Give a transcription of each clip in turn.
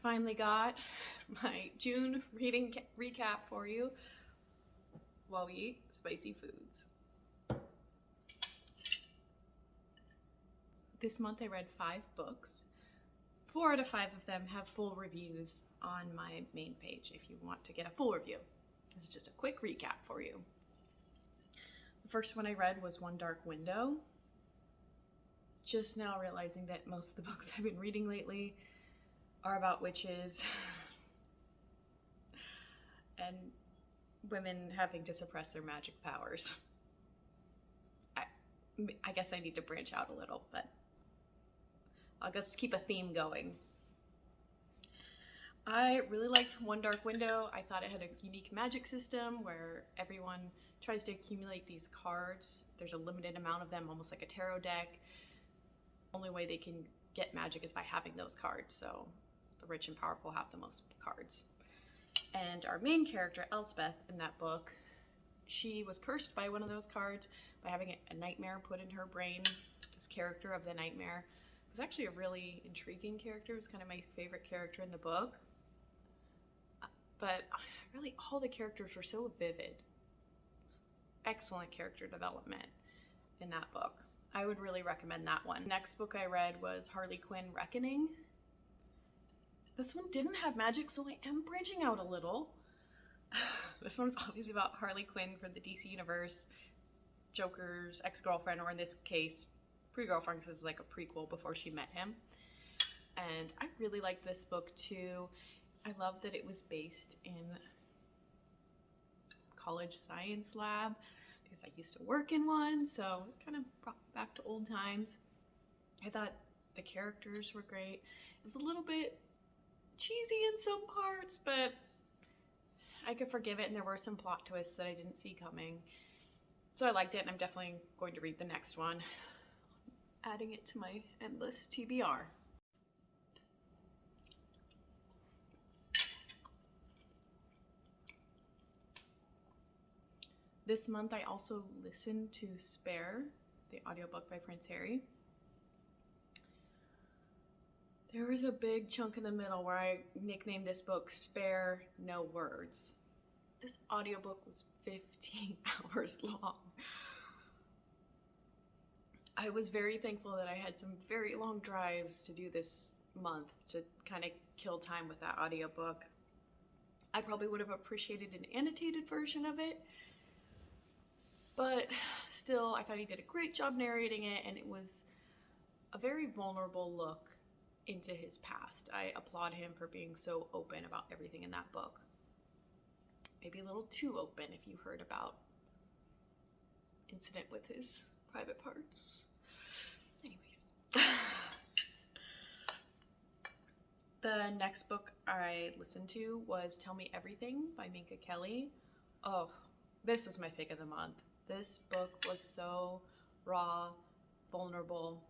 finally got my June reading recap for you while we eat spicy foods. This month I read 5 books. 4 out of 5 of them have full reviews on my main page if you want to get a full review. This is just a quick recap for you. The first one I read was One Dark Window. Just now realizing that most of the books I've been reading lately are about witches and women having to suppress their magic powers. I guess I need to branch out a little, but I'll just keep a theme going. I really liked One Dark Window. I thought it had a unique magic system where everyone tries to accumulate these cards. There's a limited amount of them, almost like a tarot deck. Only way they can get magic is by having those cards, so the rich and powerful have the most cards. And our main character, Elspeth, in that book, she was cursed by one of those cards by having a nightmare put in her brain. This character of the nightmare was actually a really intriguing character. It was kind of my favorite character in the book. But really all the characters were so vivid. Excellent character development in that book. I would really recommend that one. Next book I read was Harley Quinn Reckoning. This one didn't have magic, so I am branching out a little. This one's obviously about Harley Quinn from the DC universe, Joker's ex-girlfriend, or in this case, pre-girlfriend, because this is like a prequel before she met him. And I really liked this book too. I love that it was based in college science lab because I used to work in one, so it kind of brought me back to old times. I thought the characters were great. It was a little bit cheesy in some parts, but I could forgive it, and there were some plot twists that I didn't see coming. So I liked it, and I'm definitely going to read the next one. Adding it to my endless TBR. This month I also listened to Spare, the audiobook by Prince Harry. There was a big chunk in the middle where I nicknamed this book Spare No Words. This audiobook was 15 hours long. I was very thankful that I had some very long drives to do this month to kind of kill time with that audiobook. I probably would have appreciated an annotated version of it, but still, I thought he did a great job narrating it, and it was a very vulnerable look into his past. I applaud him for being so open about everything in that book. Maybe a little too open if you heard about incident with his private parts. Anyways. The next book I listened to was Tell Me Everything by Minka Kelly. Oh, this was my pick of the month. This book was so raw, vulnerable.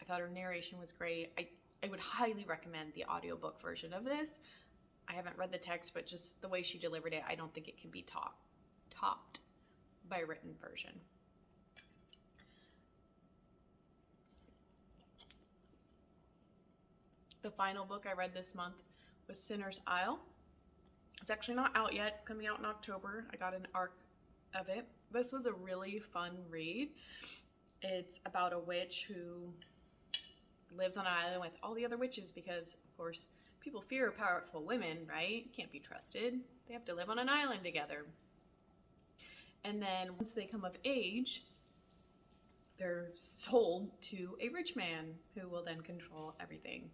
I thought her narration was great. I would highly recommend the audiobook version of this. I haven't read the text, but just the way she delivered it, I don't think it can be topped by a written version. The final book I read this month was Sinner's Isle. It's actually not out yet. It's coming out in October. I got an arc of it. This was a really fun read. It's about a witch who lives on an island with all the other witches because, of course, people fear powerful women, right? Can't be trusted. They have to live on an island together. And then once they come of age, they're sold to a rich man who will then control everything.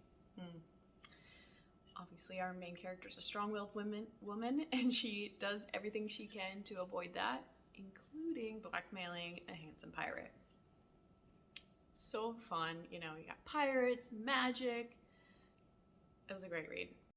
Obviously, our main character is a strong-willed woman, and she does everything she can to avoid that, including blackmailing a handsome pirate. So fun, you know, you got pirates, magic. It was a great read.